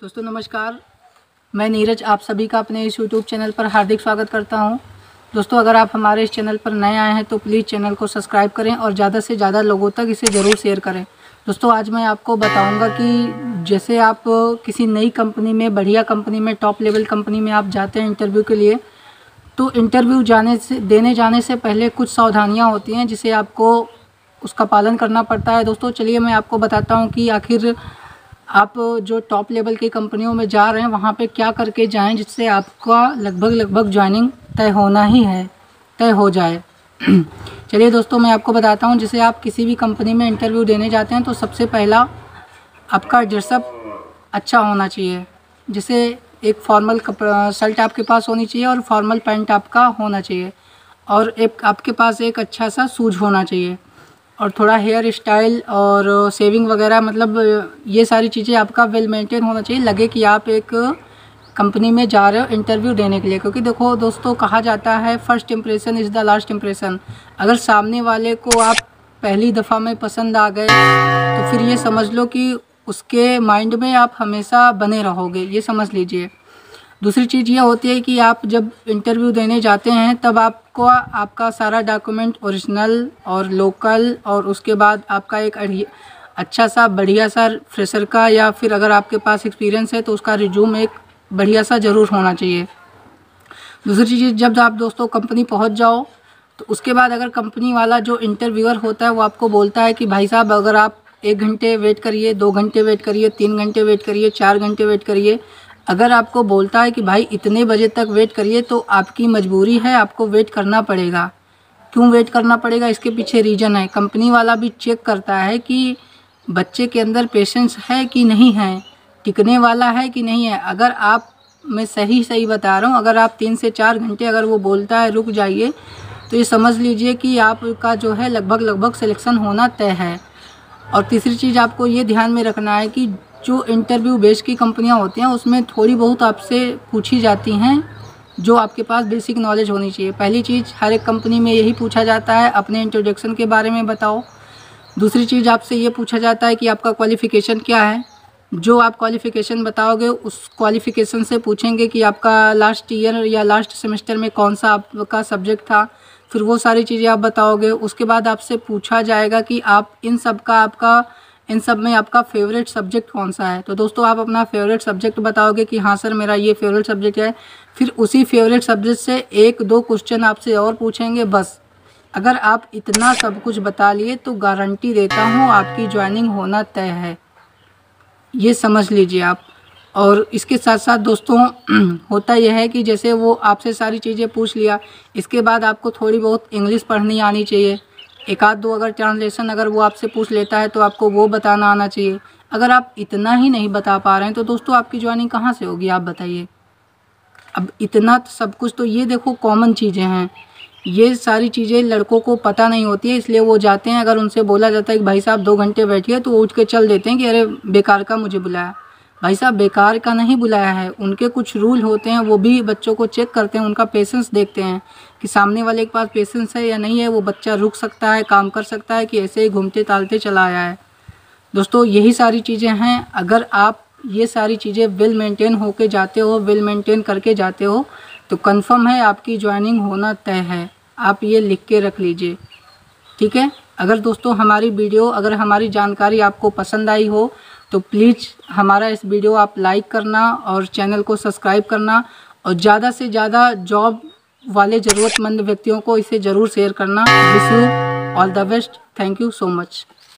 दोस्तों नमस्कार, मैं नीरज आप सभी का अपने इस यूट्यूब चैनल पर हार्दिक स्वागत करता हूं। दोस्तों अगर आप हमारे इस चैनल पर नए आए हैं तो प्लीज़ चैनल को सब्सक्राइब करें और ज़्यादा से ज़्यादा लोगों तक इसे ज़रूर शेयर करें। दोस्तों आज मैं आपको बताऊंगा कि जैसे आप किसी नई कंपनी में, बढ़िया कंपनी में, टॉप लेवल कंपनी में आप जाते हैं इंटरव्यू के लिए, तो इंटरव्यू देने जाने से पहले कुछ सावधानियाँ होती हैं जिसे आपको उसका पालन करना पड़ता है। दोस्तों चलिए मैं आपको बताता हूँ कि आखिर आप जो टॉप लेवल की कंपनियों में जा रहे हैं वहाँ पे क्या करके जाएं जिससे आपका लगभग ज्वाइनिंग तय हो जाए। चलिए दोस्तों मैं आपको बताता हूँ, जैसे आप किसी भी कंपनी में इंटरव्यू देने जाते हैं तो सबसे पहला आपका ड्रेसअप अच्छा होना चाहिए। जैसे एक फॉर्मल शर्ट आपके पास होनी चाहिए और फॉर्मल पैंट आपका होना चाहिए, और एक आपके पास एक अच्छा सा शूज होना चाहिए, और थोड़ा हेयर स्टाइल और शेविंग वगैरह, मतलब ये सारी चीज़ें आपका वेल मेंटेन होना चाहिए, लगे कि आप एक कंपनी में जा रहे हो इंटरव्यू देने के लिए। क्योंकि देखो दोस्तों, कहा जाता है first impression is the last impression. अगर सामने वाले को आप पहली दफ़ा में पसंद आ गए तो फिर ये समझ लो कि उसके माइंड में आप हमेशा बने रहोगे, ये समझ लीजिए। दूसरी चीज़ ये होती है कि आप जब इंटरव्यू देने जाते हैं तब आपको आपका सारा डॉक्यूमेंट ओरिजिनल और लोकल, और उसके बाद आपका एक अच्छा सा बढ़िया सा फ्रेशर का, या फिर अगर आपके पास एक्सपीरियंस है तो उसका रिज्यूम एक बढ़िया सा ज़रूर होना चाहिए। दूसरी चीज़, जब आप दोस्तों कंपनी पहुंच जाओ तो उसके बाद अगर कंपनी वाला जो इंटरव्यूअर होता है वो आपको बोलता है कि भाई साहब अगर आप 1 घंटे वेट करिए, 2 घंटे वेट करिए, 3 घंटे वेट करिए, 4 घंटे वेट करिए, अगर आपको बोलता है कि भाई इतने बजे तक वेट करिए तो आपकी मजबूरी है, आपको वेट करना पड़ेगा। क्यों वेट करना पड़ेगा, इसके पीछे रीज़न है। कंपनी वाला भी चेक करता है कि बच्चे के अंदर पेशेंस है कि नहीं है, टिकने वाला है कि नहीं है। अगर आप, मैं सही बता रहा हूँ, अगर आप 3 से 4 घंटे अगर वो बोलता है रुक जाइए तो ये समझ लीजिए कि आपका जो है लगभग सिलेक्शन होना तय है। और तीसरी चीज़ आपको ये ध्यान में रखना है कि जो इंटरव्यू बेस्ड की कंपनियां होती हैं उसमें थोड़ी बहुत आपसे पूछी जाती हैं जो आपके पास बेसिक नॉलेज होनी चाहिए। पहली चीज़ हर एक कंपनी में यही पूछा जाता है, अपने इंट्रोडक्शन के बारे में बताओ। दूसरी चीज़ आपसे ये पूछा जाता है कि आपका क्वालिफ़िकेशन क्या है। जो आप क्वालिफ़िकेशन बताओगे उस क्वालिफ़िकेशन से पूछेंगे कि आपका लास्ट ईयर या लास्ट सेमेस्टर में कौन सा आपका सब्जेक्ट था, फिर वो सारी चीज़ें आप बताओगे। उसके बाद आपसे पूछा जाएगा कि आप इन सब में आपका फेवरेट सब्जेक्ट कौन सा है। तो दोस्तों आप अपना फेवरेट सब्जेक्ट बताओगे कि हाँ सर मेरा ये फेवरेट सब्जेक्ट है। फिर उसी फेवरेट सब्जेक्ट से 1-2 क्वेश्चन आपसे और पूछेंगे, बस। अगर आप इतना सब कुछ बता लिए तो गारंटी देता हूँ आपकी ज्वाइनिंग होना तय है, ये समझ लीजिए आप। और इसके साथ साथ दोस्तों होता यह है कि जैसे वो आपसे सारी चीज़ें पूछ लिया, इसके बाद आपको थोड़ी बहुत इंग्लिश पढ़नी आनी चाहिए। 1-2 अगर ट्रांसलेशन अगर वो आपसे पूछ लेता है तो आपको वो बताना आना चाहिए। अगर आप इतना ही नहीं बता पा रहे हैं तो दोस्तों आपकी ज्वाइनिंग कहाँ से होगी, आप बताइए। अब इतना सब कुछ तो ये देखो कॉमन चीज़ें हैं, ये सारी चीज़ें लड़कों को पता नहीं होती है, इसलिए वो जाते हैं। अगर उनसे बोला जाता है कि भाई साहब 2 घंटे बैठिए तो वो उठ के चल देते हैं कि अरे बेकार का मुझे बुलाया। भाई साहब बेकार का नहीं बुलाया है, उनके कुछ रूल होते हैं, वो भी बच्चों को चेक करते हैं, उनका पेशेंस देखते हैं कि सामने वाले के पास पेशेंस है या नहीं है, वो बच्चा रुक सकता है, काम कर सकता है, कि ऐसे ही घूमते तालते चला आया है। दोस्तों यही सारी चीज़ें हैं। अगर आप ये सारी चीज़ें वेल मेंटेन होके जाते हो, वेल मेंटेन करके जाते हो तो कंफर्म है आपकी ज्वाइनिंग होना तय है। आप ये लिख के रख लीजिए, ठीक है। अगर दोस्तों हमारी वीडियो, अगर हमारी जानकारी आपको पसंद आई हो तो प्लीज़ हमारा इस वीडियो आप लाइक करना और चैनल को सब्सक्राइब करना, और ज़्यादा से ज़्यादा जॉब वाले ज़रूरतमंद व्यक्तियों को इसे ज़रूर शेयर करना। Wish you all the best. Thank you so much.